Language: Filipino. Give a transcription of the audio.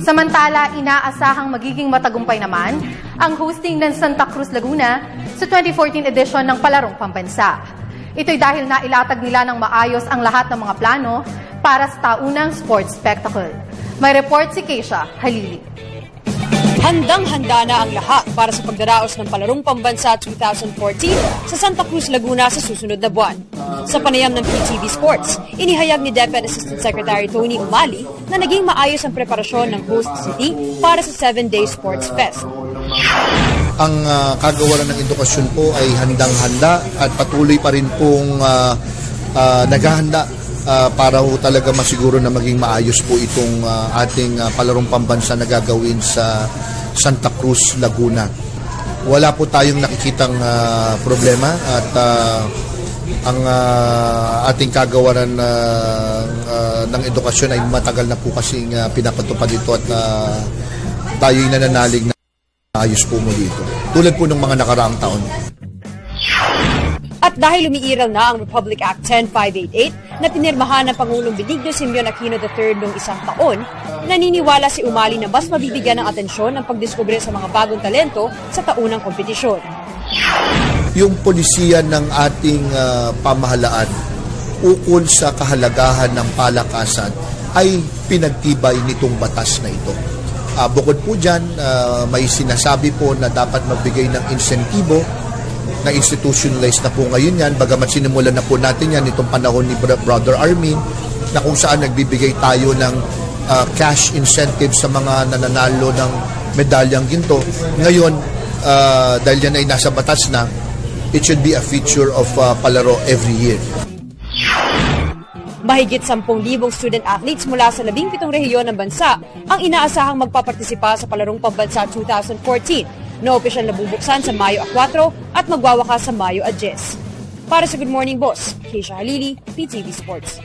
Samantala, inaasahang magiging matagumpay naman ang hosting ng Santa Cruz, Laguna sa 2014 edition ng Palarong Pambansa. Ito'y dahil nailatag nila ng maayos ang lahat ng mga plano para sa taunang sports spectacle. May report si Keisha Halili. Handang-handa na ang lahat para sa pagdaraos ng Palarong Pambansa 2014 sa Santa Cruz, Laguna sa susunod na buwan. Sa panayam ng PTV Sports, inihayag ni DepEd Assistant Secretary Tony Umali na naging maayos ang preparasyon ng host city para sa 7-day Sports Fest. Ang kagawaran ng edukasyon po ay handang-handa at patuloy pa rin pong naghahanda para ho talaga masiguro na maging maayos po itong ating Palarong Pambansa na gagawin sa Santa Cruz, Laguna. Wala po tayong nakikitang problema at ang ating kagawaran ng edukasyon ay matagal na po kasing pinapatupad ito at tayo'y nananalig na ayos po muli ito. Tulad po ng mga nakaraang taon. At dahil umiiral na ang Republic Act 10588 na pinirmahan ng Pangulong Benigno Simeon Aquino III noong isang taon, naniniwala si Umali na mas mabibigyan ng atensyon ang pagdiskubre sa mga bagong talento sa taunang kompetisyon. Yung polisiya ng ating pamahalaan ukol sa kahalagahan ng palakasan ay pinagtibay nitong batas na ito. Bukod po dyan, may sinasabi po na dapat magbigay ng insentibo na institutionalized na po ngayon yan, bagamat sinimulan na po natin yan itong panahon ni Brother Armin, na kung saan nagbibigay tayo ng cash incentives sa mga nananalo ng medalyang ginto. Ngayon, dahil yan ay nasa batas na, it should be a feature of Palaro every year. Mahigit 10,000 student athletes mula sa 17 rehiyon ng bansa ang inaasahang magpapartisipa sa Palarong Pambansa 2014 na opisyal na bubuksan sa Mayo 4 at magwawakas sa Mayo 10. Para sa Good Morning Boss, Keisha Halili, PTV Sports.